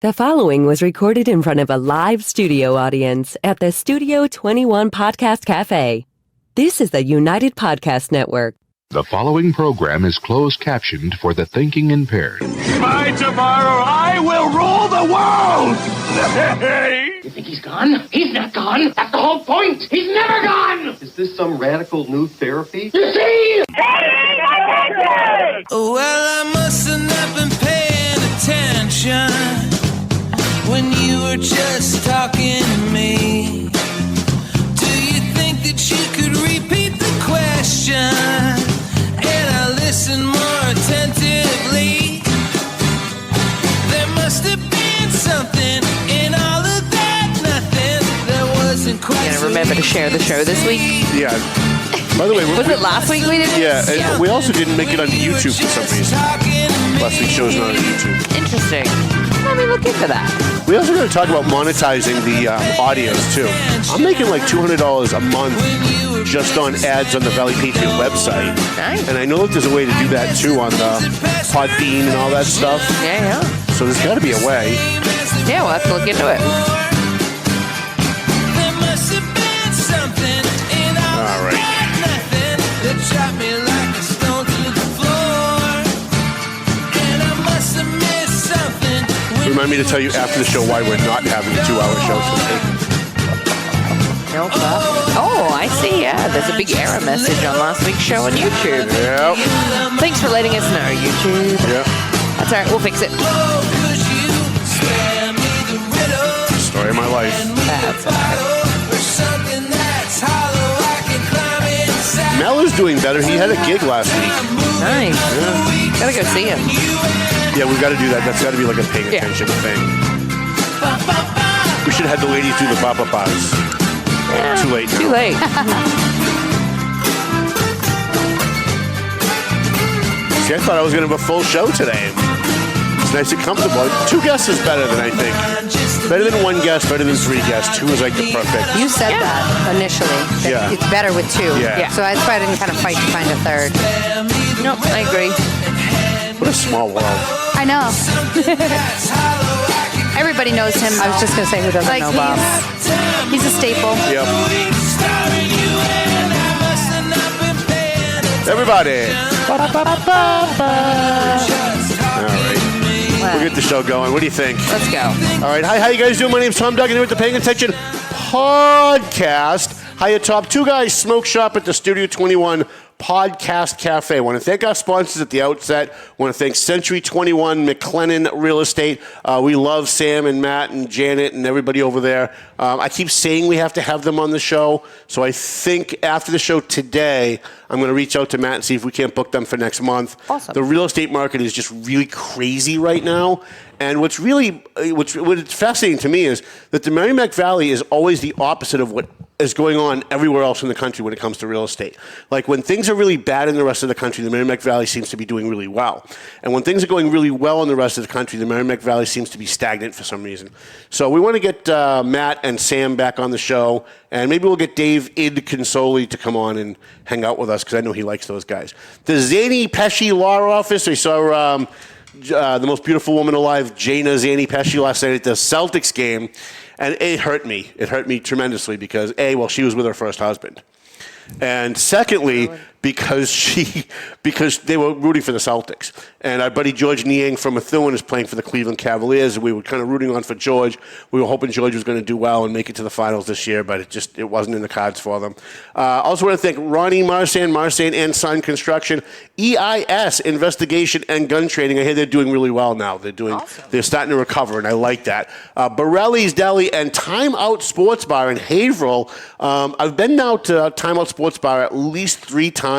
The following was recorded in front of a live studio audience at the Studio 21 Podcast Cafe. This is the United Podcast Network. The following program is closed captioned for the thinking impaired. By tomorrow, I will rule the world! You think he's gone? He's not gone. That's the whole point. He's never gone! Is this some radical new therapy? You see? Well, I must have not been paying attention when you were just talking to me. Do you think that you could repeat the question? And I listened more attentively. There must have been something in all of that nothing that wasn't quite. You're gonna remember to share the show this week? Yeah. By the way, was it last week we did this? Yeah, and we also didn't make it on YouTube for some reason. Last week's show's not on YouTube. Interesting. Let me look into that. We also got to talk about monetizing the audios too. I'm making like $200 a month just on ads on the Valley Patriot website. Nice. And I know that there's a way to do that too on the Podbean and all that stuff. Yeah. So there's got to be a way. Yeah, we'll have to look into it. All right. Remind me to tell you after the show why we're not having a 2-hour show today. No problem. Oh, I see. Yeah, there's a big error message on last week's show on YouTube. Yep. Thanks for letting us know, YouTube. Yep. That's all right. We'll fix it. Story of my life. That's all right. Mel is doing better. He had a gig last week. Nice. Yeah. Gotta go see him. Yeah, we've got to do that. That's got to be like a paying attention thing. We should have had the ladies do the pop-up bars. Yeah, too late now. Too late. See, I thought I was going to have a full show today. It's nice and comfortable. 2 guests is better than I think. Better than 1 guest, better than 3 guests. 2 is like the perfect. You said that initially. That Yeah. It's better with 2. Yeah. So that's why I didn't kind of fight to find a third. Nope, I agree. What a small world. I know. Everybody knows him. I was just going to say, who doesn't know Bob? He's a staple. Yep. Everybody. All right. We'll get the show going. What do you think? Let's go. All right. Hi, how you guys doing? My name's Tom Duggan here with the Paying Attention Podcast. Hi, atop 2 Guys Smoke Shop at the Studio 21 Podcast Cafe. I want to thank our sponsors at the outset. I want to thank Century 21 McLennan Real Estate. We love Sam and Matt and Janet and everybody over there. I keep saying we have to have them on the show, so I think after the show today, I'm going to reach out to Matt and see if we can't book them for next month. Awesome. The real estate market is just really crazy right now. And what's fascinating to me is that the Merrimack Valley is always the opposite of what is going on everywhere else in the country when it comes to real estate. Like when things are really bad in the rest of the country, the Merrimack Valley seems to be doing really well. And when things are going really well in the rest of the country, the Merrimack Valley seems to be stagnant for some reason. So we want to get Matt and Sam back on the show, and maybe we'll get Dave Consoli to come on and hang out with us because I know he likes those guys. The Zany Pesci Law Office, I saw the most beautiful woman alive, Jana Zany Pesci, last night at the Celtics game. And it hurt me. It hurt me tremendously because, she was with her first husband. And secondly, because they were rooting for the Celtics. And our buddy George Niang from Methuen is playing for the Cleveland Cavaliers. And we were kind of rooting on for George. We were hoping George was going to do well and make it to the finals this year, but it wasn't in the cards for them. Also want to thank Ronnie Marsan and Son Construction, EIS Investigation and Gun Training. I hear they're doing really well now. They're starting to recover, and I like that. Borelli's Deli and Time Out Sports Bar in Haverhill. I've been now to Time Out Sports Bar at least 3 times.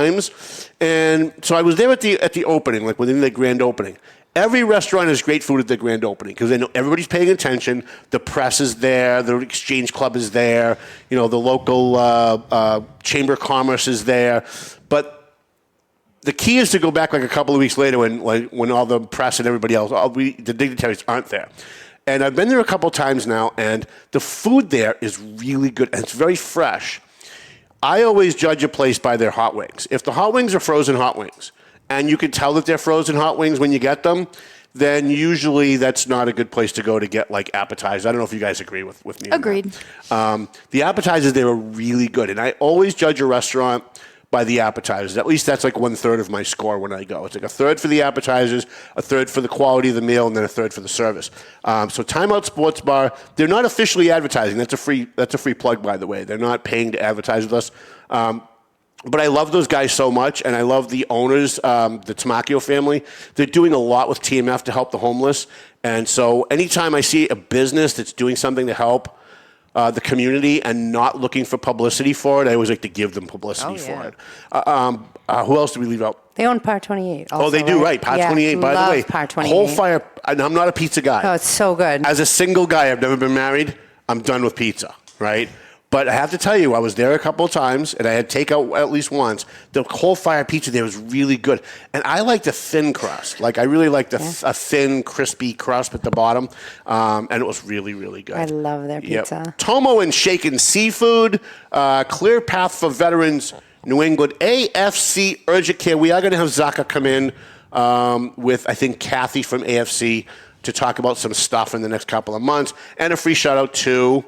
And so I was there at the opening, like within the grand opening. Every restaurant has great food at the grand opening because they know everybody's paying attention. The press is there. The Exchange Club is there. You know, the local Chamber of Commerce is there. But the key is to go back like a couple of weeks later when all the press and everybody else, the dignitaries aren't there. And I've been there a couple of times now, and the food there is really good, and it's very fresh. I always judge a place by their hot wings. If the hot wings are frozen hot wings, and you can tell that they're frozen hot wings when you get them, then usually that's not a good place to go to get like appetizers. I don't know if you guys agree with me. Agreed. The appetizers, they were really good. And I always judge a restaurant by the appetizers. At least that's like 1/3 of my score when I go. It's like 1/3 for the appetizers, 1/3 for the quality of the meal, and then 1/3 for the service. So Time Out Sports Bar, they're not officially advertising. That's a free plug, by the way. They're not paying to advertise with us. But I love those guys so much, and I love the owners, the Tamacchio family. They're doing a lot with TMF to help the homeless. And so anytime I see a business that's doing something to help the community and not looking for publicity for it, I always like to give them publicity for it. Who else did we leave out? They own Par 28 also, they do, right. Par 28, by the way. Par 28. Whole fire, and I'm not a pizza guy. Oh, it's so good. As a single guy, I've never been married, I'm done with pizza, right? But I have to tell you, I was there a couple of times, and I had takeout at least once. The whole fire pizza there was really good. And I like the thin crust. Like, I really like a thin, crispy crust at the bottom. And it was really, really good. I love their pizza. Yep. Tomo and Shaken Seafood, Clear Path for Veterans, New England, AFC Urgent Care. We are going to have Zaka come in with, I think, Kathy from AFC to talk about some stuff in the next couple of months. And a free shout-out to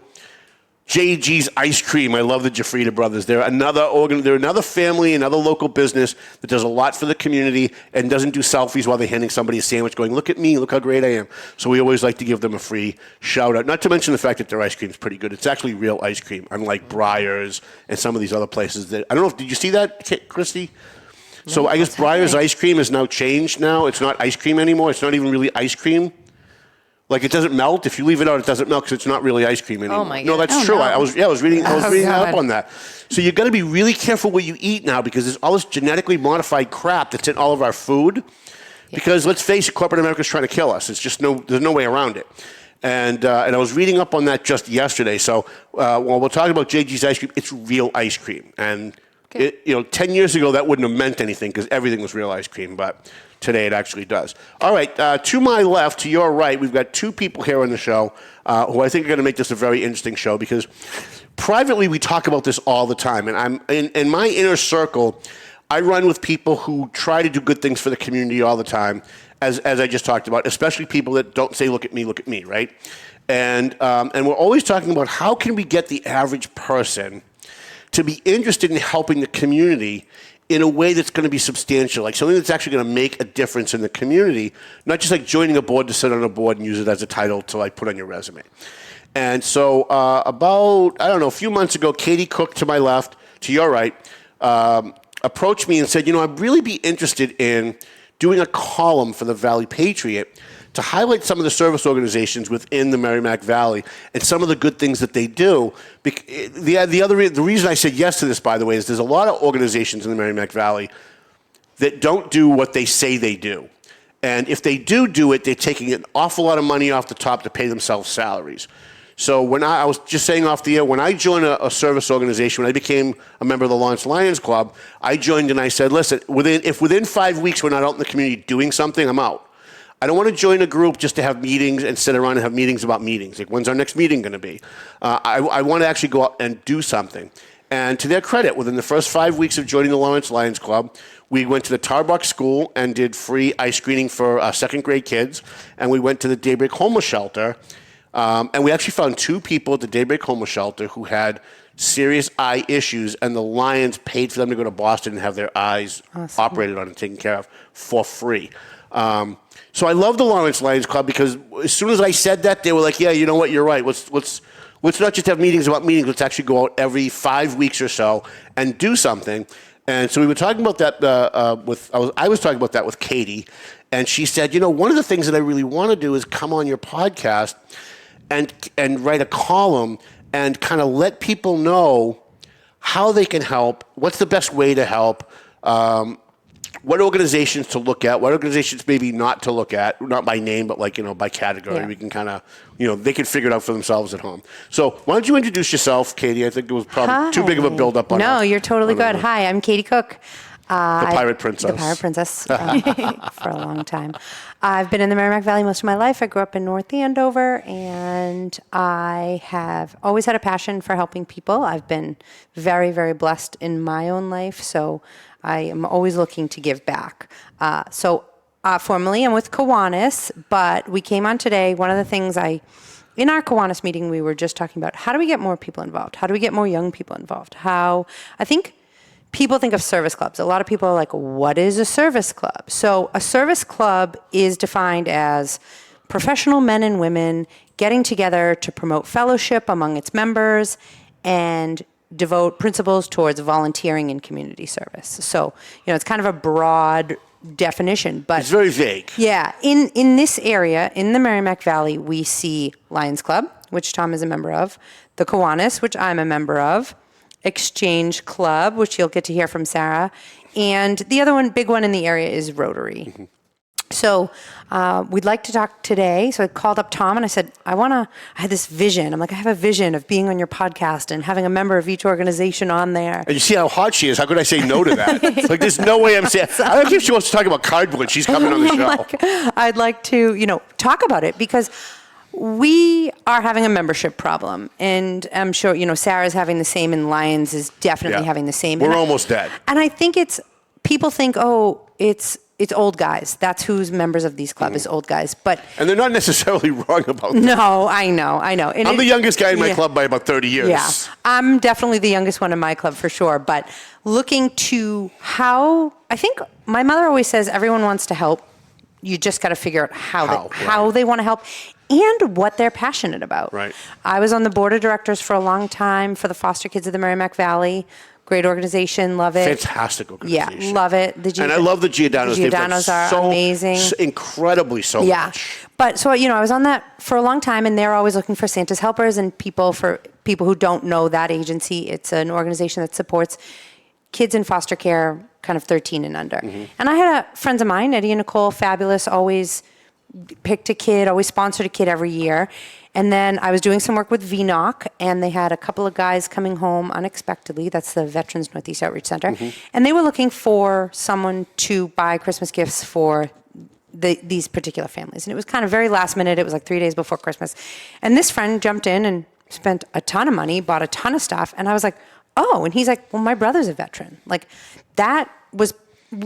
JG's Ice Cream. I love the Jafrida brothers. They're another family, another local business that does a lot for the community and doesn't do selfies while they're handing somebody a sandwich going, look at me, look how great I am. So we always like to give them a free shout out. Not to mention the fact that their ice cream is pretty good. It's actually real ice cream, unlike Breyers and some of these other places. That I don't know, did you see that, Christy? So I guess Breyers ice cream has now changed now. It's not ice cream anymore. It's not even really ice cream. Like, it doesn't melt. If you leave it out, it doesn't melt because it's not really ice cream anymore. Oh, my God. No, that's true. No. I was reading up on that. So you've got to be really careful what you eat now because there's all this genetically modified crap that's in all of our food. Yeah. Because let's face it, corporate America's trying to kill us. It's just there's no way around it. And I was reading up on that just yesterday. So while we're talking about JG's ice cream, it's real ice cream. And 10 years ago, that wouldn't have meant anything because everything was real ice cream. But today it actually does. All right, to my left, to your right, we've got two people here on the show who I think are going to make this a very interesting show because privately we talk about this all the time. And I'm in my inner circle, I run with people who try to do good things for the community all the time, as I just talked about, especially people that don't say, look at me, right? And we're always talking about how can we get the average person to be interested in helping the community in a way that's going to be substantial, like something that's actually going to make a difference in the community, not just like joining a board to sit on a board and use it as a title to like put on your resume. And so a few months ago, Katie Cook to my left, to your right, approached me and said, I'd really be interested in doing a column for the Valley Patriot to highlight some of the service organizations within the Merrimack Valley and some of the good things that they do. The reason I said yes to this, by the way, is there's a lot of organizations in the Merrimack Valley that don't do what they say they do. And if they do it, they're taking an awful lot of money off the top to pay themselves salaries. So when I was just saying off the air, when I joined a service organization, when I became a member of the Lawrence Lions Club, I joined and I said, listen, if within 5 weeks we're not out in the community doing something, I'm out. I don't want to join a group just to have meetings and sit around and have meetings about meetings. Like, when's our next meeting going to be? I want to actually go out and do something. And to their credit, within the first 5 weeks of joining the Lawrence Lions Club, we went to the Tarbuck School and did free eye screening for second grade kids. And we went to the Daybreak Homeless Shelter. And we actually found 2 people at the Daybreak Homeless Shelter who had serious eye issues, and the Lions paid for them to go to Boston and have their eyes operated on and taken care of for free. So I love the Lawrence Lions Club because as soon as I said that, they were like, yeah, you know what, you're right. Let's not just have meetings about meetings. Let's actually go out every 5 weeks or so and do something. And so we were talking about that I was talking about that with Katie, and she said, one of the things that I really want to do is come on your podcast and write a column and kind of let people know how they can help, what's the best way to help, what organizations to look at, what organizations maybe not to look at, not by name, but like, by category. Yeah. We can kind of, they can figure it out for themselves at home. So why don't you introduce yourself, Katie? I think it was probably too big of a build-up on No, you're totally good. Hi, I'm Katie Cook. The Pirate Princess. The Pirate Princess for a long time. I've been in the Merrimack Valley most of my life. I grew up in North Andover, and I have always had a passion for helping people. I've been very, very blessed in my own life, so I am always looking to give back. So Formerly, I'm with Kiwanis, but we came on today. One of the things in our Kiwanis meeting, we were just talking about how do we get more people involved? How do we get more young people involved? I think people think of service clubs. A lot of people are like, what is a service club? So a service club is defined as professional men and women getting together to promote fellowship among its members and devote principles towards volunteering and community service. So, it's kind of a broad definition, but it's very vague. Yeah. In this area, in the Merrimack Valley, we see Lions Club, which Tom is a member of, the Kiwanis, which I'm a member of, Exchange Club, which you'll get to hear from Sarah, and the other big one in the area is Rotary. Mm-hmm. So we'd like to talk today. So I called up Tom and I said, I had this vision. I'm like, I have a vision of being on your podcast and having a member of each organization on there. And you see how hot she is. How could I say no to that? Like, there's no way I'm saying. I don't think if she wants to talk about cardboard. She's coming on the show. I'd like to, talk about it because we are having a membership problem. And I'm sure, Sarah's having the same and Lions is definitely having the same. We're almost dead. And I think people think, it's old guys. That's who's members of these clubs is old guys. And they're not necessarily wrong about that. No, I know. And I'm the youngest guy in my club by about 30 years. Yeah, I'm definitely the youngest one in my club for sure. But looking to I think my mother always says everyone wants to help. You just got to figure out how they want to help and what they're passionate about. Right. I was on the board of directors for a long time for the foster kids of the Merrimack Valley. Great organization, love it. Fantastic organization. Yeah, love it. And I love the Giordano's. The Giordano's are amazing. Incredibly so much. But so, I was on that for a long time, and they're always looking for Santa's helpers and people who don't know that agency. It's an organization that supports kids in foster care, kind of 13 and under. Mm-hmm. And I had friends of mine, Eddie and Nicole, fabulous, always picked a kid, always sponsored a kid every year. And then I was doing some work with VNOC, and they had a couple of guys coming home unexpectedly. That's the Veterans Northeast Outreach Center. Mm-hmm. And they were looking for someone to buy Christmas gifts for these particular families. And it was kind of very last minute. It was like 3 days before Christmas. And this friend jumped in and spent a ton of money, bought a ton of stuff. And I was like, oh. And he's like, well, my brother's a veteran. Like that was,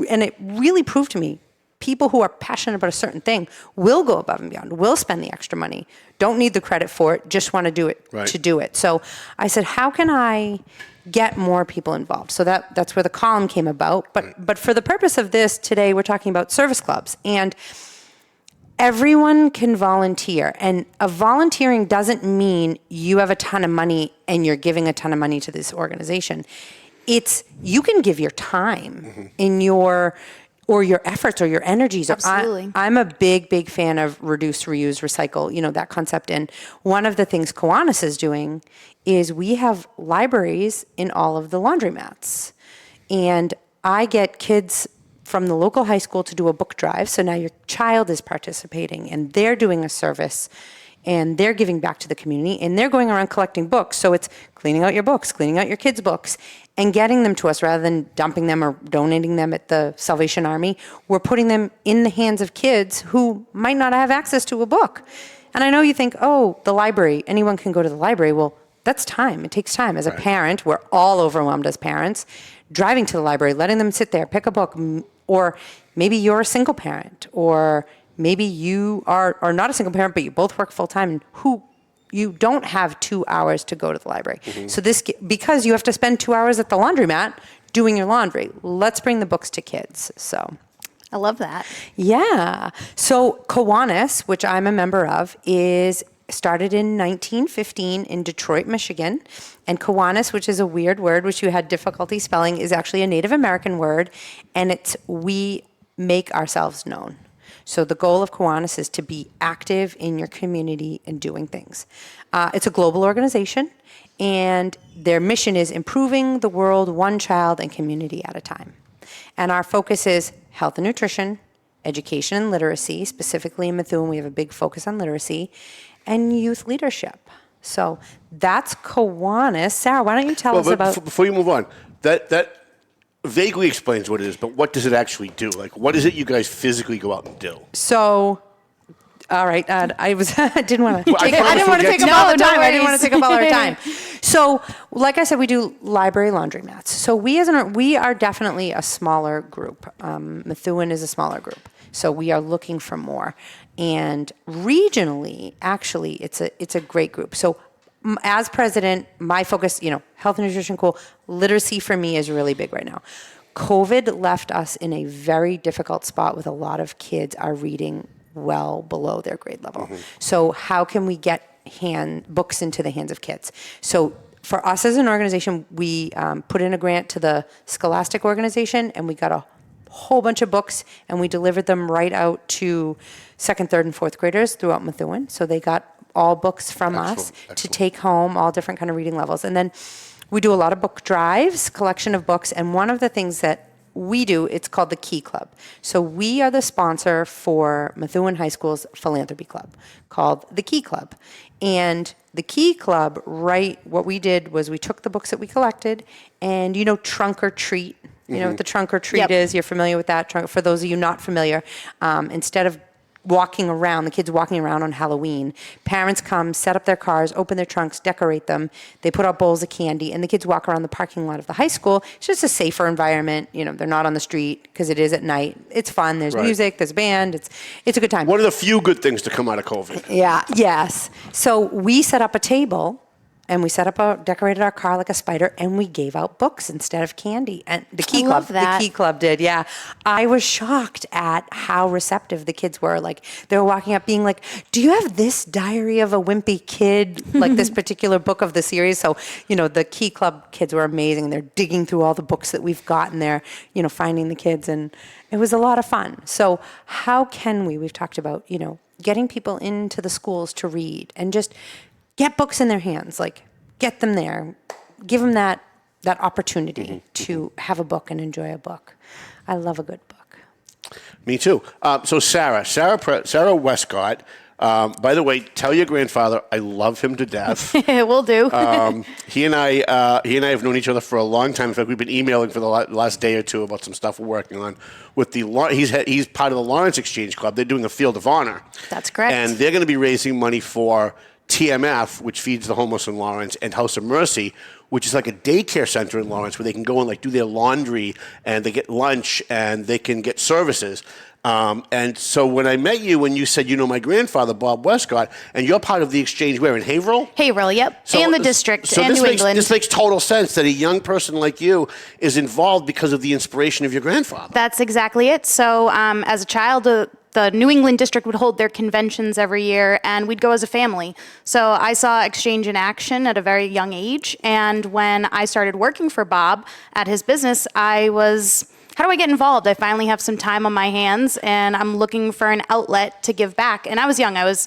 and it really proved to me, people who are passionate about a certain thing will go above and beyond, will spend the extra money, don't need the credit for it, just want to do it to do it. So I said, how can I get more people involved? So that's where the column came about. But for the purpose of this, today we're talking about service clubs. And everyone can volunteer. And volunteering doesn't mean you have a ton of money and you're giving a ton of money to this organization. It's you can give your time in your efforts or your energies. Absolutely. I'm a big fan of reduce, reuse, recycle, that concept. And one of the things Kiwanis is doing is we have libraries in all of the laundromats. And I get kids from the local high school to do a book drive. So now your child is participating and they're doing a service and they're giving back to the community and they're going around collecting books. So it's cleaning out your books, cleaning out your kids' books, and getting them to us rather than dumping them or donating them at the Salvation Army. We're putting them in the hands of kids who might not have access to a book. And I know you think, oh, the library, anyone can go to the library. Well, that's time. It takes time. As a parent, we're all overwhelmed as parents. Driving to the library, letting them sit there, pick a book, or maybe you're a single parent, or maybe you are not a single parent, but you both work full time, and you don't have 2 hours to go to the library. Mm-hmm. So because you have to spend 2 hours at the laundromat doing your laundry, let's bring the books to kids. So I love that. Yeah. So Kiwanis, which I'm a member of, is started in 1915 in Detroit, Michigan. And Kiwanis, which is a weird word, which you had difficulty spelling, is actually a Native American word. And it's we make ourselves known. So the goal of Kiwanis is to be active in your community and doing things. It's a global organization, and their mission is improving the world one child and community at a time. And our focus is health and nutrition, education and literacy. Specifically in Methuen, we have a big focus on literacy, and youth leadership. So that's Kiwanis. Sarah, why don't you tell us about... Before you move on, that vaguely explains what it is, but what does it actually do? Like, what is it you guys physically go out and do? So, all right, I didn't want to. I didn't want to take up all the time. I didn't want to take up all our time. So, like I said, we do library laundromats. So we are definitely a smaller group. Methuen is a smaller group. So we are looking for more. And regionally, actually, it's a great group. So as president, my focus, health and nutrition, cool. Literacy for me is really big right now. COVID left us in a very difficult spot with a lot of kids are reading well below their grade level. So how can we get books into the hands of kids? So for us as an organization, we put in a grant to the Scholastic organization, and we got a whole bunch of books, and we delivered them right out to second, third, and fourth graders throughout Methuen. So they got all books from us to take home, all different kind of reading levels. And then we do a lot of book drives, collection of books, and one of the things that we do, it's called the Key Club. So we are the sponsor for Methuen High School's philanthropy club called the Key Club. And the Key Club, what we did was we took the books that we collected and, trunk or treat. You know what the trunk or treat is? You're familiar with that? For those of you not familiar, instead of the kids walking around on Halloween, parents come, set up their cars, open their trunks, decorate them. They put out bowls of candy, and the kids walk around the parking lot of the high school. It's just a safer environment. They're not on the street because it is at night. It's fun. There's music. There's band. It's a good time. One of the few good things to come out of COVID. Yeah. Yes. So we set up a table. And we decorated our car like a spider, and we gave out books instead of candy. And the Key Club did, yeah. I was shocked at how receptive the kids were. Like, they were walking up being like, do you have this Diary of a Wimpy Kid, like this particular book of the series? So, the Key Club kids were amazing. They're digging through all the books that we've gotten there, finding the kids. And it was a lot of fun. So how can we've talked about, getting people into the schools to read and just get books in their hands, like get them there, give them that opportunity to have a book and enjoy a book. I love a good book. Me too. So Sarah Wescott. By the way, tell your grandfather I love him to death. Will do. He and I have known each other for a long time. In fact, we've been emailing for the last day or two about some stuff we're working on. He's part of the Lawrence Exchange Club. They're doing a Field of Honor. That's correct. And they're going to be raising money for TMF, which feeds the homeless in Lawrence, and House of Mercy, which is like a daycare center in Lawrence where they can go and do their laundry and they get lunch and they can get services. And so when I met you, when you said, my grandfather, Bob Wescott, and you're part of the exchange where, in Haverhill? Haverhill, yep. And the district and New England. This makes total sense that a young person like you is involved because of the inspiration of your grandfather. That's exactly it. So as a child, the New England district would hold their conventions every year, and we'd go as a family. So I saw exchange in action at a very young age. And when I started working for Bob at his business, how do I get involved? I finally have some time on my hands, and I'm looking for an outlet to give back. And I was young. I was,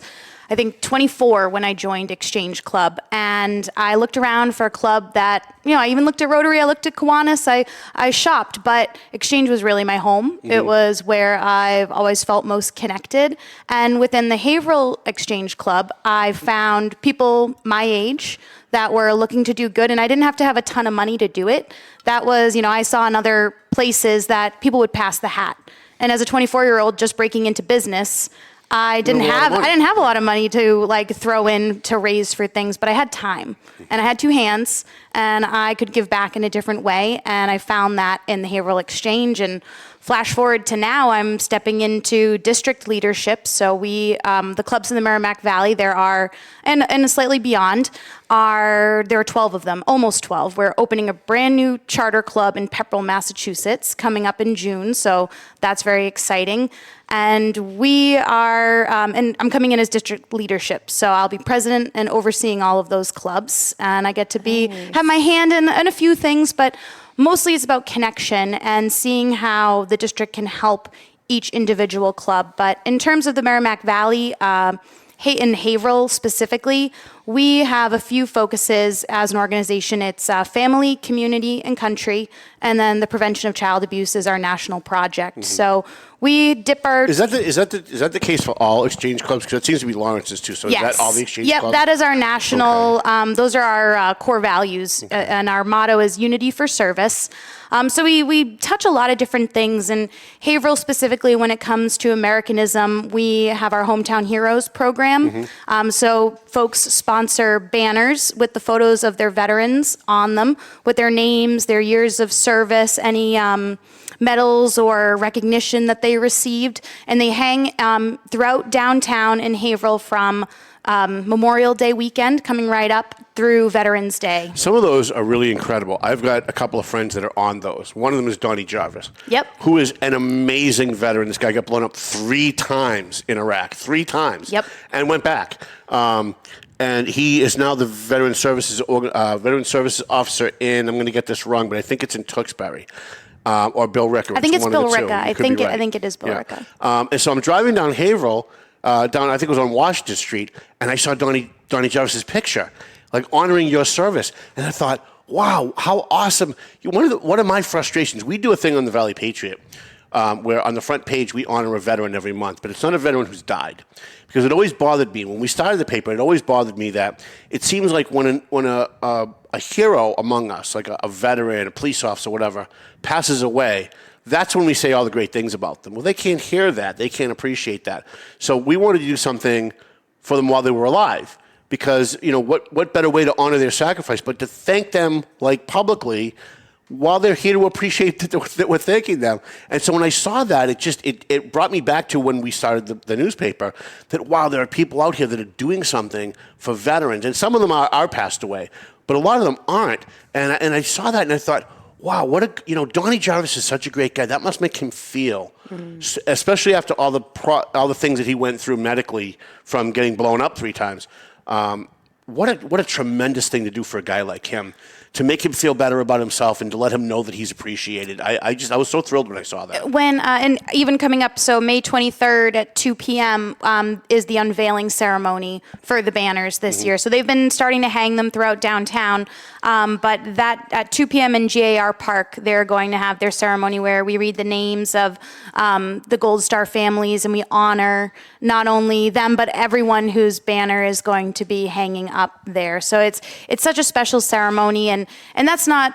I think, 24 when I joined Exchange Club. And I looked around for a club that, I even looked at Rotary, I looked at Kiwanis, I shopped, but Exchange was really my home. It was where I've always felt most connected. And within the Haverhill Exchange Club, I found people my age that were looking to do good, and I didn't have to have a ton of money to do it. That was, I saw in other places that people would pass the hat. And as a 24-year-old just breaking into business, I didn't have a lot of money to throw in to raise for things, but I had time and I had two hands and I could give back in a different way. And I found that in the Haverhill Exchange. And flash forward to now, I'm stepping into district leadership. So the clubs in the Merrimack Valley, there are, and slightly beyond, there are 12 of them, almost 12. We're opening a brand new charter club in Pepperell, Massachusetts, coming up in June. So that's very exciting. And we are, and I'm coming in as district leadership. So I'll be president and overseeing all of those clubs. And I get to have my hand in a few things, but mostly it's about connection and seeing how the district can help each individual club. But in terms of the Merrimack Valley, in Haverhill specifically, we have a few focuses as an organization. It's family, community, and country. And then the prevention of child abuse is our national project. So we dip our... Is that the case for all exchange clubs? Because it seems to be Lawrence's too. So yes. Is that all the exchange clubs? Yep, that is our national... Okay. Those are our core values. Okay. And our motto is unity for service. So we touch a lot of different things. And Haverhill specifically, when it comes to Americanism, we have our Hometown Heroes program. So folks sponsor sponsor banners with the photos of their veterans on them, with their names, their years of service, any medals or recognition that they received, and they hang throughout downtown in Haverhill from Memorial Day weekend coming right up through Veterans Day. Some of those are really incredible. I've got a couple of friends that are on those. One of them is Donnie Jarvis. Yep. Who is an amazing veteran. This guy got blown up 3 times in Iraq. 3 times. Yep. And went back. And he is now the Veteran Services Officer in, I'm going to get this wrong, but I think it's in Tewksbury. Or Bill Ricker. I think it's Bill Ricker. I think it is Bill Ricker. And so I'm driving down Haverhill, I think it was on Washington Street, and I saw Donnie Jarvis's picture, like honoring your service. And I thought, wow, how awesome. One of my frustrations, we do a thing on the Valley Patriot where on the front page we honor a veteran every month, but it's not a veteran who's died. Because it always bothered me, when we started the paper, it always bothered me that it seems like when a hero among us, like a veteran, a police officer, whatever, passes away, that's when we say all the great things about them. Well, they can't hear that. They can't appreciate that. So we wanted to do something for them while they were alive. Because, what better way to honor their sacrifice but to thank them, like, publicly while they're here to appreciate that we're thanking them. And so when I saw that, it brought me back to when we started the newspaper, that, wow, there are people out here that are doing something for veterans. And some of them are passed away, but a lot of them aren't. And I saw that and I thought, wow, Donnie Jarvis is such a great guy. That must make him feel, especially after all the things that he went through medically from getting blown up 3 times. What a tremendous thing to do for a guy like him, to make him feel better about himself and to let him know that he's appreciated. I was so thrilled when I saw that. And even coming up, so May 23rd at 2 p.m. Is the unveiling ceremony for the banners this year. So they've been starting to hang them throughout downtown. But that at 2 p.m. in GAR Park, they're going to have their ceremony where we read the names of the Gold Star families, and we honor not only them, but everyone whose banner is going to be hanging up there. So it's such a special ceremony. And that's not,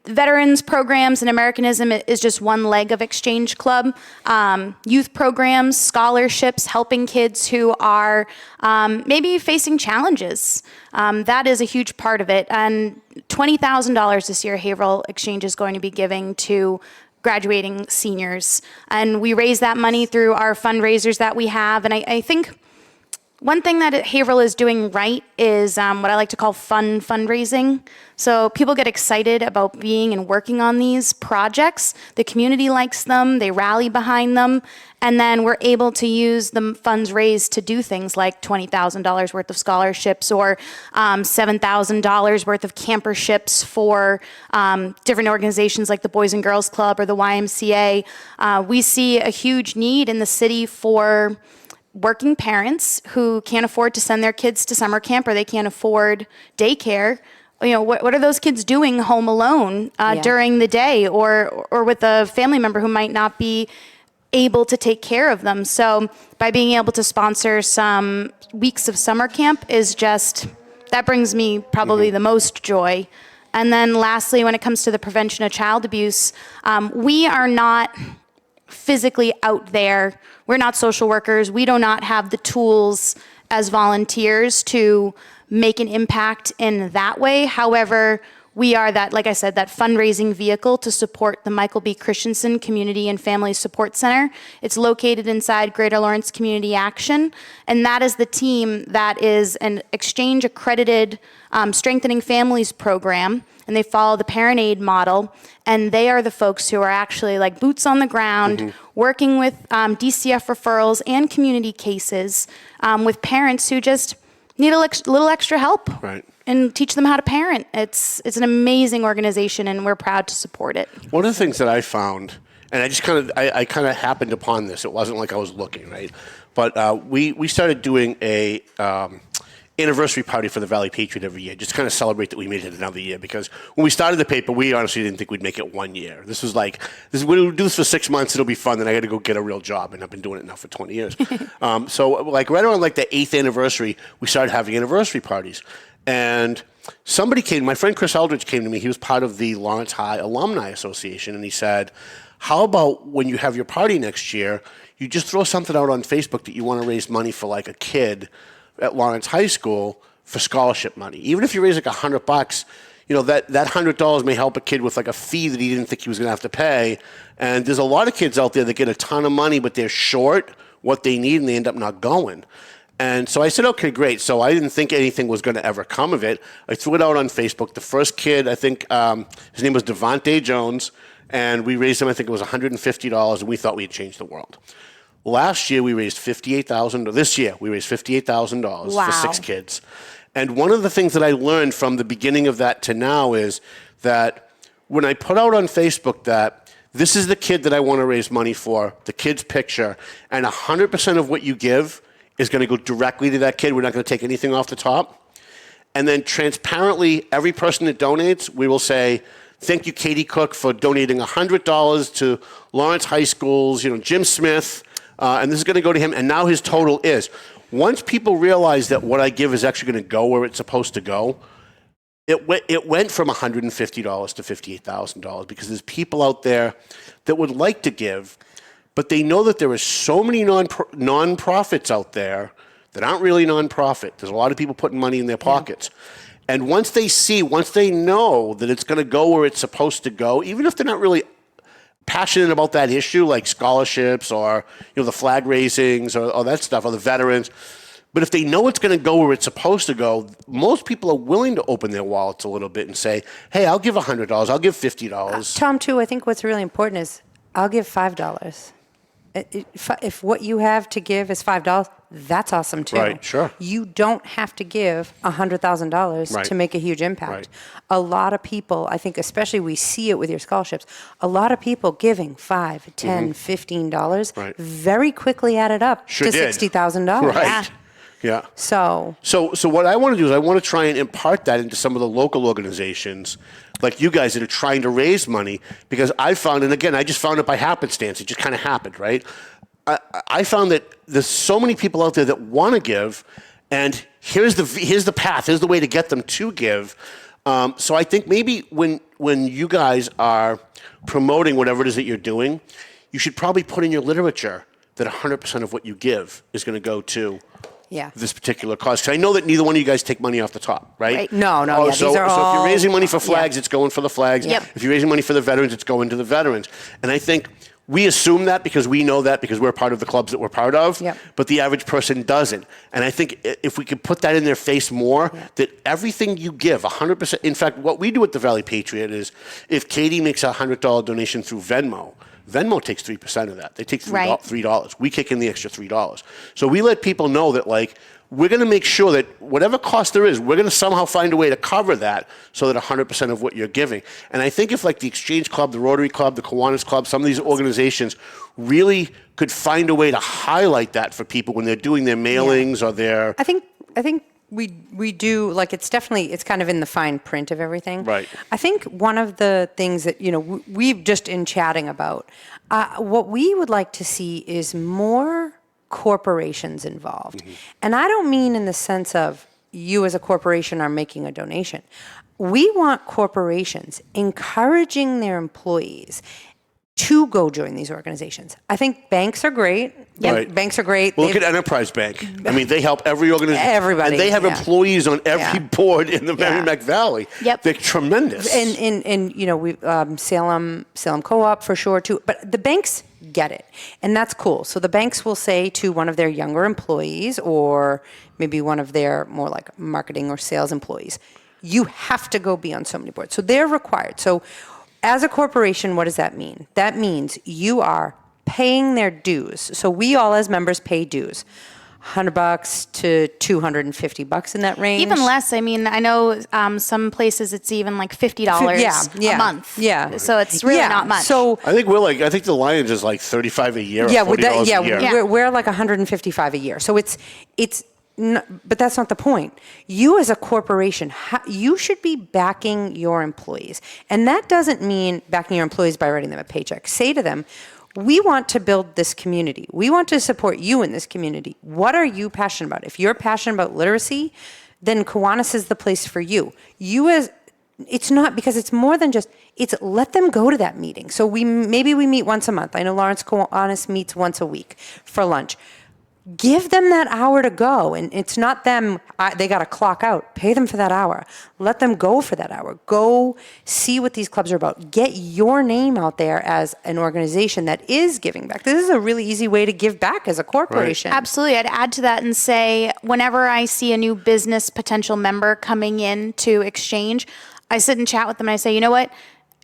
veterans programs and Americanism is just one leg of Exchange Club. Youth programs, scholarships, helping kids who are maybe facing challenges. That is a huge part of it. And $20,000 this year, Haverhill Exchange is going to be giving to graduating seniors. And we raise that money through our fundraisers that we have. And I think one thing that Haverhill is doing right is what I like to call fun fundraising. So people get excited about being and working on these projects. The community likes them, they rally behind them, and then we're able to use the funds raised to do things like $20,000 worth of scholarships or $7,000 worth of camperships for different organizations like the Boys and Girls Club or the YMCA. We see a huge need in the city for working parents who can't afford to send their kids to summer camp or they can't afford daycare. What are those kids doing home alone during the day or with a family member who might not be able to take care of them? So by being able to sponsor some weeks of summer camp that brings me probably the most joy. And then lastly, when it comes to the prevention of child abuse, we are not physically out there. We're not social workers. We do not have the tools as volunteers to make an impact in that way. However, we are that, like I said, that fundraising vehicle to support the Michael B. Christensen Community and Family Support Center. It's located inside Greater Lawrence Community Action, and that is the team that is an exchange-accredited Strengthening Families program, and they follow the Parent Aid model, and they are the folks who are actually like boots on the ground, working with DCF referrals and community cases with parents who just need a little extra help. Right. And teach them how to parent. It's an amazing organization, and we're proud to support it. One of the things that I found, and I kind of happened upon this. It wasn't like I was looking, right? But we started doing a anniversary party for the Valley Patriot every year, just to kind of celebrate that we made it another year. Because when we started the paper, we honestly didn't think we'd make it 1 year. We'll do this for 6 months. It'll be fun. Then I got to go get a real job, and I've been doing it now for 20 years. So like right around like the 8th anniversary, we started having anniversary parties. And somebody came, my friend Chris Eldridge came to me. He was part of the Lawrence High Alumni Association, and he said, how about when you have your party next year, you just throw something out on Facebook that you want to raise money for like a kid at Lawrence High School for scholarship money. Even if you raise like $100, you know, that $100 may help a kid with like a fee that he didn't think he was going to have to pay. And there's a lot of kids out there that get a ton of money, but they're short what they need and they end up not going. And so I said, okay, great. So I didn't think anything was going to ever come of it. I threw it out on Facebook. The first kid, I think his name was Devontae Jones, and we raised him, I think it was $150, and we thought we'd change the world. Last year, we raised $58,000. This year, we raised $58,000 for 6 kids. And one of the things that I learned from the beginning of that to now is that when I put out on Facebook that this is the kid that I want to raise money for, the kid's picture, and 100% of what you give is going to go directly to that kid. We're not going to take anything off the top. And then transparently, every person that donates, we will say, thank you, Katie Cook, for donating $100 to Lawrence High School's, Jim Smith, and this is going to go to him. And now his total is. Once people realize that what I give is actually going to go where it's supposed to go, it went from $150 to $58,000 because there's people out there that would like to give, but they know that there are so many non-profits out there that aren't really non-profit. There's a lot of people putting money in their pockets. And once they know that it's going to go where it's supposed to go, even if they're not really passionate about that issue, like scholarships or the flag raisings or that stuff, or the veterans, but if they know it's going to go where it's supposed to go, most people are willing to open their wallets a little bit and say, hey, I'll give $100, I'll give $50. Tom, too, I think what's really important is I'll give $5. If what you have to give is $5, that's awesome too. Right, sure. You don't have to give $100,000 to make a huge impact. Right. A lot of people, I think, especially we see it with your scholarships, a lot of people giving $5, $10, $15 very quickly added up to $60,000. Right. Yeah. So what I want to do is I want to try and impart that into some of the local organizations like you guys that are trying to raise money, because I found, and again, I just found it by happenstance. It just kind of happened, right? I found that there's so many people out there that want to give, and here's the path, here's the way to get them to give. So I think maybe when you guys are promoting whatever it is that you're doing, you should probably put in your literature that 100% of what you give is going to go to this particular cause. Because I know that neither one of you guys take money off the top, right? No. So if you're raising money for flags, it's going for the flags. Yep. If you're raising money for the veterans, it's going to the veterans. And I think we assume that because we know that because we're part of the clubs that we're part of, but the average person doesn't. And I think if we could put that in their face more, that everything you give, 100%. In fact, what we do at the Valley Patriot is if Katie makes a $100 donation through Venmo takes 3% of that. They take $3. We kick in the extra $3. So we let people know that, like, we're going to make sure that whatever cost there is, we're going to somehow find a way to cover that so that 100% of what you're giving. And I think if, like, the Exchange Club, the Rotary Club, the Kiwans Club, some of these organizations really could find a way to highlight that for people when they're doing their mailings or their... I think we do, like, it's kind of in the fine print of everything. Right. I think one of the things that, we've just in chatting about, what we would like to see is more corporations involved. Mm-hmm. And I don't mean in the sense of you as a corporation are making a donation. We want corporations encouraging their employees to go join these organizations. I think banks are great. Right. Banks are great. Well, look at Enterprise Bank. I mean, they help every organization. Everybody. And they have employees on every board in the Merrimack Valley. Yep. They're tremendous. And we Salem Co-op for sure too. But the banks get it, and that's cool. So the banks will say to one of their younger employees, or maybe one of their more like marketing or sales employees, you have to go be on so many boards. So they're required. So as a corporation, what does that mean? That means you are paying their dues. So we all as members pay dues. $100 to $250 in that range. Even less. I mean, I know some places it's even like $50 a month. Yeah. So it's really not much. So I think the Lions is like $35 a year. Yeah, or $40 a year. We're like $155 a year. So it's. But that's not the point. You as a corporation, you should be backing your employees. And that doesn't mean backing your employees by writing them a paycheck. Say to them, we want to build this community. We want to support you in this community. What are you passionate about? If you're passionate about literacy, then Kiwanis is the place for you. It's not, because it's more than just, it's let them go to that meeting. So maybe we meet once a month. I know Lawrence Kiwanis meets once a week for lunch. give them that hour to go. And it's not them, they got to clock out. Pay them for that hour. Let them go for that hour. Go see what these clubs are about. Get your name out there as an organization that is giving back. This is a really easy way to give back as a corporation. Right. Absolutely. I'd add to that and say, whenever I see a new business potential member coming in to Exchange, I sit and chat with them and I say, you know what?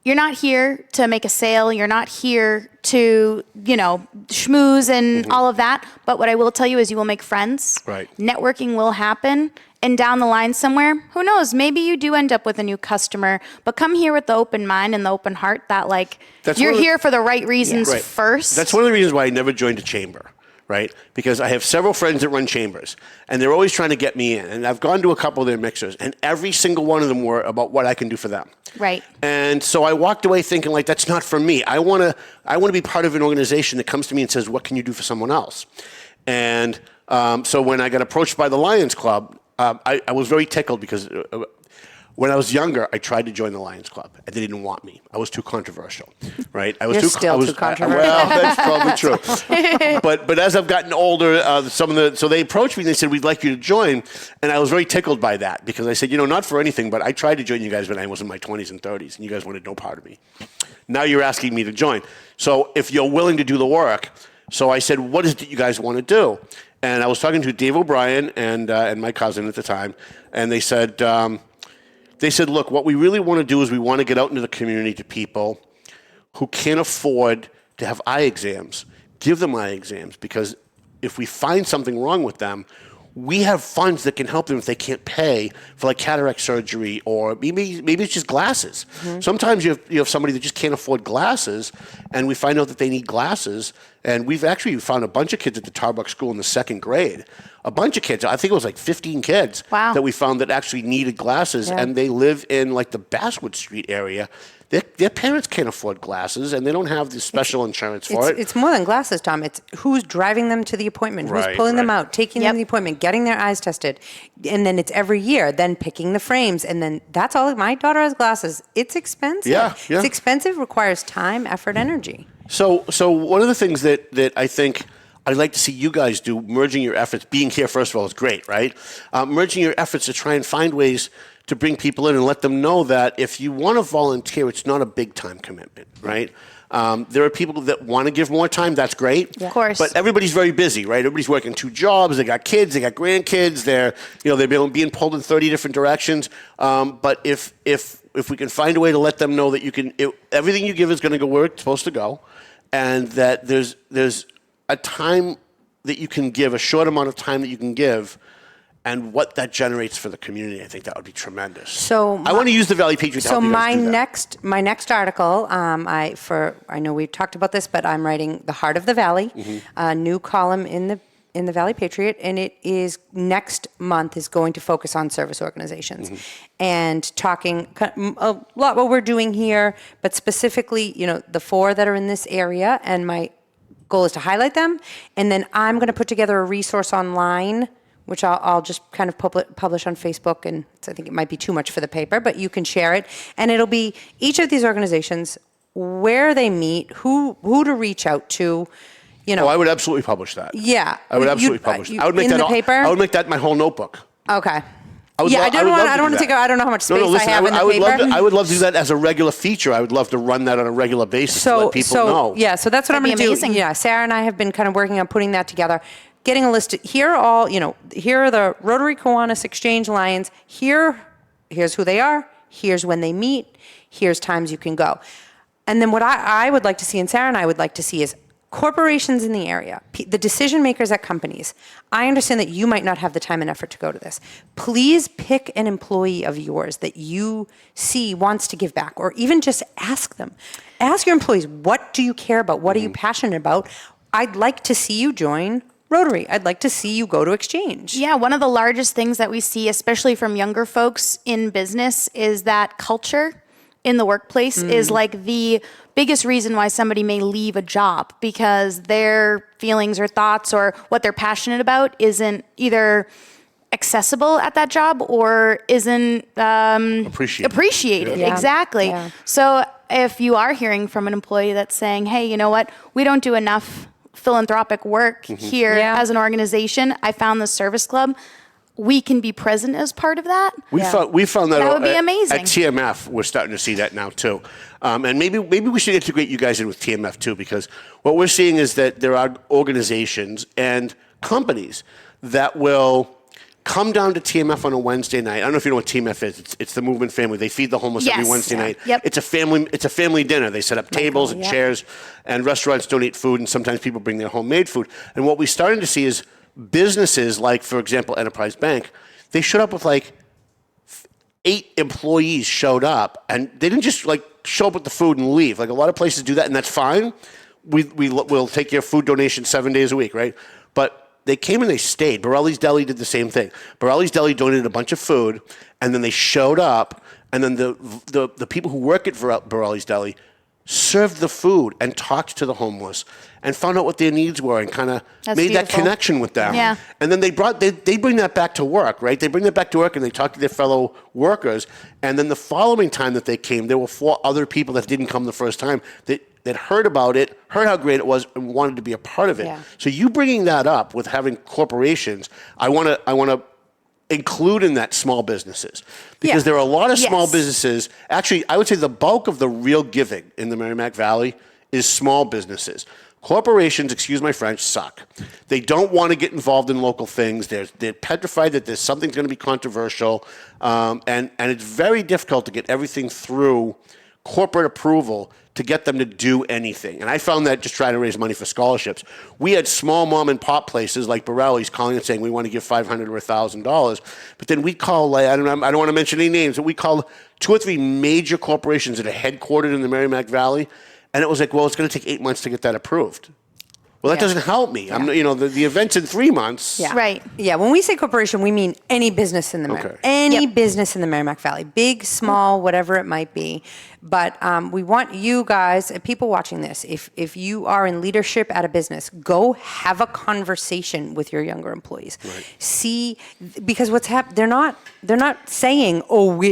You're not here to make a sale. You're not here to, schmooze and all of that. But what I will tell you is you will make friends. Right. Networking will happen. And down the line somewhere, who knows, maybe you do end up with a new customer. But come here with the open mind and the open heart that, you're here for the right reasons first. That's one of the reasons why I never joined a chamber. Right? Because I have several friends that run chambers, and they're always trying to get me in. And I've gone to a couple of their mixers, and every single one of them were about what I can do for them. Right. And so I walked away thinking, that's not for me. I want to be part of an organization that comes to me and says, what can you do for someone else? And so when I got approached by the Lions Club, I was very tickled because when I was younger, I tried to join the Lions Club, and they didn't want me. I was too controversial, right? You're still too controversial. Well, that's probably true. But as I've gotten older, so they approached me and they said, we'd like you to join. And I was very tickled by that because I said, not for anything, but I tried to join you guys when I was in my 20s and 30s, and you guys wanted no part of me. Now you're asking me to join. So if you're willing to do the work, so I said, what is it you guys want to do? And I was talking to Dave O'Brien and my cousin at the time, and they said, look, what we really want to do is we want to get out into the community to people who can't afford to have eye exams. Give them eye exams, because if we find something wrong with them, we have funds that can help them if they can't pay for cataract surgery, or maybe it's just glasses. Mm-hmm. Sometimes you have somebody that just can't afford glasses, and we find out that they need glasses. And we've actually found a bunch of kids at the Tarbuck School in the second grade. A bunch of kids, I think it was 15 kids that we found that actually needed glasses, and they live in the Basswood Street area. Their parents can't afford glasses, and they don't have the special insurance for it. It's more than glasses, Tom. It's who's driving them to the appointment, who's pulling them out, taking them to the appointment, getting their eyes tested. And then it's every year, then picking the frames. And then that's all. My daughter has glasses. It's expensive. Yeah. It's expensive, requires time, effort, energy. So one of the things that I think I'd like to see you guys do, merging your efforts, being here, first of all, is great, right? Merging your efforts to try and find ways to bring people in and let them know that if you want to volunteer, it's not a big time commitment, right? There are people that want to give more time. That's great. Of course. But everybody's very busy, right? Everybody's working 2 jobs. They got kids. They got grandkids. They're being pulled in 30 different directions. But if we can find a way to let them know that everything you give is going to go where it's supposed to go, and that there's a time that you can give, a short amount of time that you can give, and what that generates for the community, I think that would be tremendous. So I want to use the Valley Patriot to help you guys do that. My next article, I know we've talked about this, but I'm writing The Heart of the Valley, a new column in the Valley Patriot, and it is next month is going to focus on service organizations and talking a lot what we're doing here, but specifically, the 4 that are in this area, and my goal is to highlight them, and then I'm going to put together a resource online, which I'll just kind of publish on Facebook, and I think it might be too much for the paper, but you can share it. And it'll be each of these organizations, where they meet, who to reach out to, I would absolutely publish that. Yeah. I would absolutely publish it. I would make that the paper? I would make that my whole notebook. Okay. I don't want to take. I don't know how much space I have in the paper. I would love to do that as a regular feature. I would love to run that on a regular basis to let people know. Yeah. So that's what I'm going to do. Yeah. Sarah and I have been kind of working on putting that together. Getting a list. Here are the Rotary Kiwanis Exchange Lions. Here's who they are. Here's when they meet. Here's times you can go. And then what I would like to see, and Sarah and I would like to see, is corporations in the area, the decision makers at companies. I understand that you might not have the time and effort to go to this. Please pick an employee of yours that you see wants to give back, or even just ask them. Ask your employees, what do you care about? What are you passionate about? I'd like to see you join Rotary. I'd like to see you go to Exchange. Yeah, one of the largest things that we see, especially from younger folks in business, is that culture in the workplace is the biggest reason why somebody may leave a job, because their feelings or thoughts or what they're passionate about isn't either accessible at that job or isn't appreciated. Yeah. Exactly. Yeah. So if you are hearing from an employee that's saying, hey, you know what, we don't do enough philanthropic work here as an organization, I found the service club. We can be present as part of that. We found that would be amazing. At TMF, we're starting to see that now too. And maybe we should integrate you guys in with TMF too, because what we're seeing is that there are organizations and companies that will come down to TMF on a Wednesday night. I don't know if you know what TMF is. It's the movement family. They feed the homeless every Wednesday night. Yep. It's a family dinner. They set up tables and chairs, and restaurants donate food, and sometimes people bring their homemade food. And what we're starting to see is businesses like, for example, Enterprise Bank, they showed up with like 8 employees showed up, and they didn't just like show up with the food and leave. Like a lot of places do that, and that's fine. We'll take your food donation 7 days a week, right? But they came and they stayed. Borelli's Deli did the same thing. Borelli's Deli donated a bunch of food, and then they showed up, and then the people who work at Borelli's Deli served the food and talked to the homeless and found out what their needs were and kind of made that connection with them. Yeah. And then they bring that back to work, right? They bring that back to work and they talk to their fellow workers. And then the following time that they came, there were 4 other people that didn't come the first time that heard about it, heard how great it was, and wanted to be a part of it. Yeah. So you bringing that up with having corporations, I want to include in that small businesses, because there are a lot of small businesses. Actually, I would say the bulk of the real giving in the Merrimack Valley is small businesses. Corporations, excuse my French, suck. They don't want to get involved in local things. They're petrified that there's something's going to be controversial, and it's very difficult to get everything through corporate approval to get them to do anything. And I found that just trying to raise money for scholarships. We had small mom and pop places like Borelli's calling and saying, we want to give $500 or $1,000. But then we call, like, I don't want to mention any names, but we called 2 or 3 major corporations that are headquartered in the Merrimack Valley. And it was like, well, it's going to take 8 months to get that approved. Well, that doesn't help me. I'm, the event's in 3 months. Yeah. Right. Yeah. When we say corporation, we mean any business in the any business in the Merrimack Valley, big, small, whatever it might be. But we want you guys, people watching this, if you are in leadership at a business, go have a conversation with your younger employees. Right. See, because what's happening, they're not saying,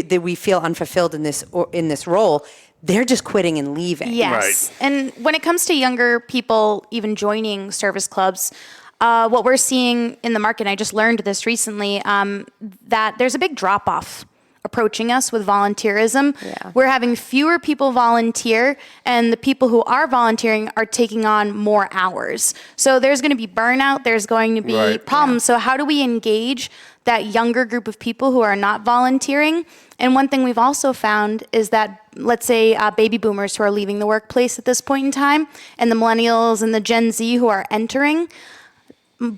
that we feel unfulfilled in this role. They're just quitting and leaving. Yes. Right. And when it comes to younger people even joining service clubs, what we're seeing in the market, and I just learned this recently, that there's a big drop-off approaching us with volunteerism. Yeah. We're having fewer people volunteer, and the people who are volunteering are taking on more hours. So there's going to be burnout, there's going to be problems. Yeah. So how do we engage that younger group of people who are not volunteering? And one thing we've also found is that, let's say, baby boomers who are leaving the workplace at this point in time, and the millennials and the Gen Z who are entering,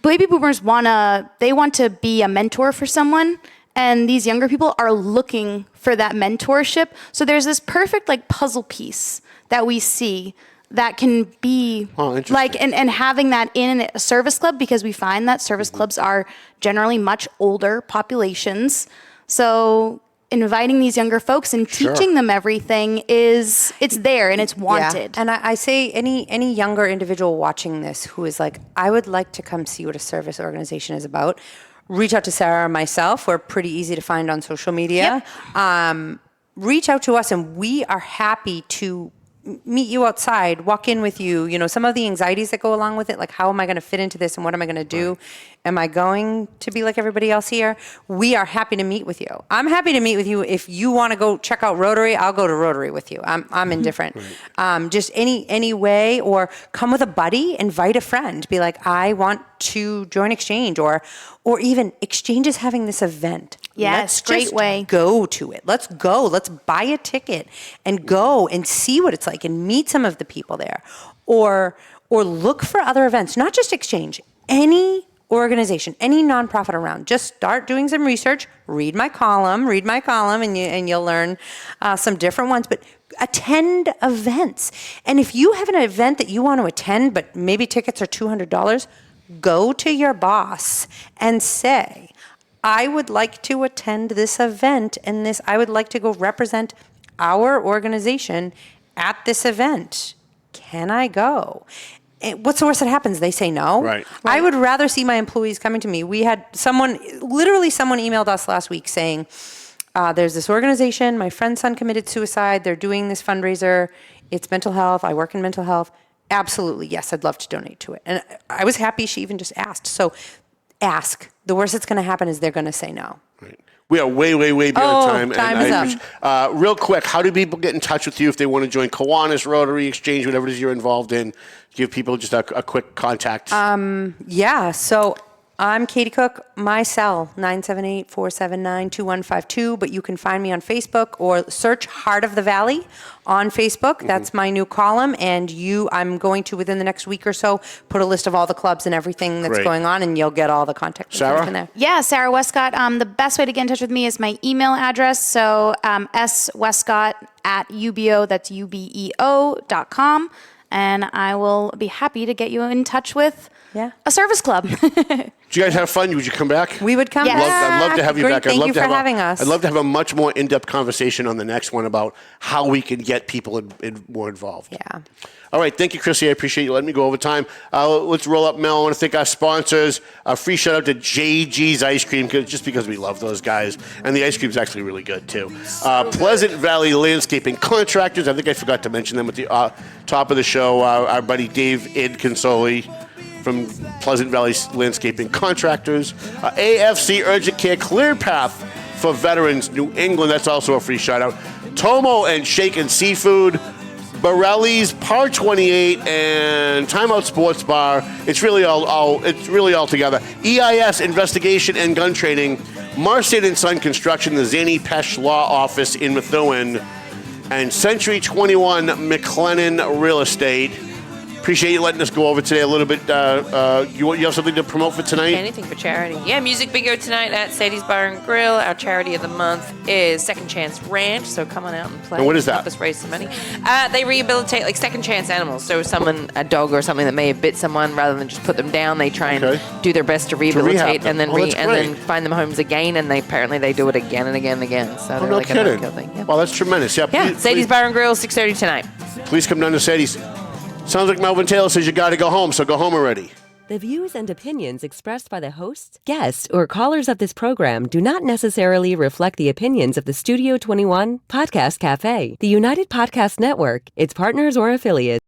baby boomers want to be a mentor for someone, and these younger people are looking for that mentorship. So there's this perfect puzzle piece that we see that can be and having that in a service club, because we find that service clubs are generally much older populations. So inviting these younger folks and teaching them everything it's there and it's wanted. Yeah. And I say any younger individual watching this who is like, I would like to come see what a service organization is about, reach out to Sarah or myself. We're pretty easy to find on social media. Yep. Reach out to us, and we are happy to meet you outside, walk in with you, some of the anxieties that go along with it, like how am I going to fit into this and what am I going to do? Right. Am I going to be like everybody else here? We are happy to meet with you. I'm happy to meet with you. If you want to go check out Rotary, I'll go to Rotary with you. I'm indifferent. Right. Just any way, or come with a buddy, invite a friend, be like, I want to join Exchange, or even Exchange is having this event. Yes, great way. Go to it. Let's go. Let's buy a ticket and go and see what it's like and meet some of the people there. Or look for other events, not just Exchange, any organization, any nonprofit around. Just start doing some research, read my column, and you'll learn some different ones. But attend events. And if you have an event that you want to attend, but maybe tickets are $200, go to your boss and say, I would like to attend this event, and I would like to go represent our organization at this event. Can I go? What's the worst that happens? They say no. Right. I would rather see my employees coming to me. We had someone emailed us last week saying, there's this organization, my friend's son committed suicide, they're doing this fundraiser, it's mental health, I work in mental health. Absolutely. Yes, I'd love to donate to it. And I was happy she even just asked. So ask. The worst that's going to happen is they're going to say no. Right. We are way beyond time. Time is up. Real quick, how do people get in touch with you if they want to join Kiwanis, Rotary, Exchange, whatever it is you're involved in? Give people just a quick contact. Yeah. So I'm Katie Cook. My cell, 978-479-2152. But you can find me on Facebook or search Heart of the Valley on Facebook. That's my new column. And I'm going to, within the next week or so, put a list of all the clubs and everything that's Great. going on, and you'll get all the contact information there. Yeah, Sarah Wescott. The best way to get in touch with me is my email address. So swescott@ubeo, that's ubeo.com. And I will be happy to get you in touch with a service club. Did you guys have fun? Would you come back? We would come Yes. back. I'd love to have you Great. back. Thank you for having us. I'd love to have a much more in-depth conversation on the next one about how we can get people more involved. Yeah. All right. Thank you, Chrissy. I appreciate you letting me go over time. Let's roll up, Mel. I want to thank our sponsors. A free shout out to JG's Ice Cream, just because we love those guys. And the ice cream is actually really good, too. Pleasant Valley Landscaping Contractors. I think I forgot to mention them at the top of the show. Our buddy Dave Consoli from Pleasant Valley Landscaping Contractors. AFC Urgent Care Clear Path for Veterans New England. That's also a free shout out. Tomo and Shake and Seafood. Borelli's, Par 28, and Timeout Sports Bar. It's really all together. EIS Investigation and Gun Training. Marston and Son Construction, the Zanny Pesh Law Office in Methuen, and Century 21 McLennan Real Estate. Appreciate you letting us go over today a little bit. You have something to promote for tonight? Anything for charity. Yeah, music bingo tonight at Sadie's Bar and Grill. Our charity of the month is Second Chance Ranch, so come on out and play. And what is that? Help us raise some money. They rehabilitate like second chance animals. So a dog or something that may have bit someone, rather than just put them down, they try and do their best to rehabilitate them. and then That's then great. find them homes again. And apparently they do it again and again and again. So they're No like kidding. a no-kill thing. Yeah. Well, that's tremendous. Yeah, Sadie's Bar and Grill, 6:30 tonight. Please come down to Sadie's. Sounds like Melvin Taylor says you got to go home, so go home already. The views and opinions expressed by the hosts, guests, or callers of this program do not necessarily reflect the opinions of the Studio 21 Podcast Cafe, the United Podcast Network, its partners, or affiliates.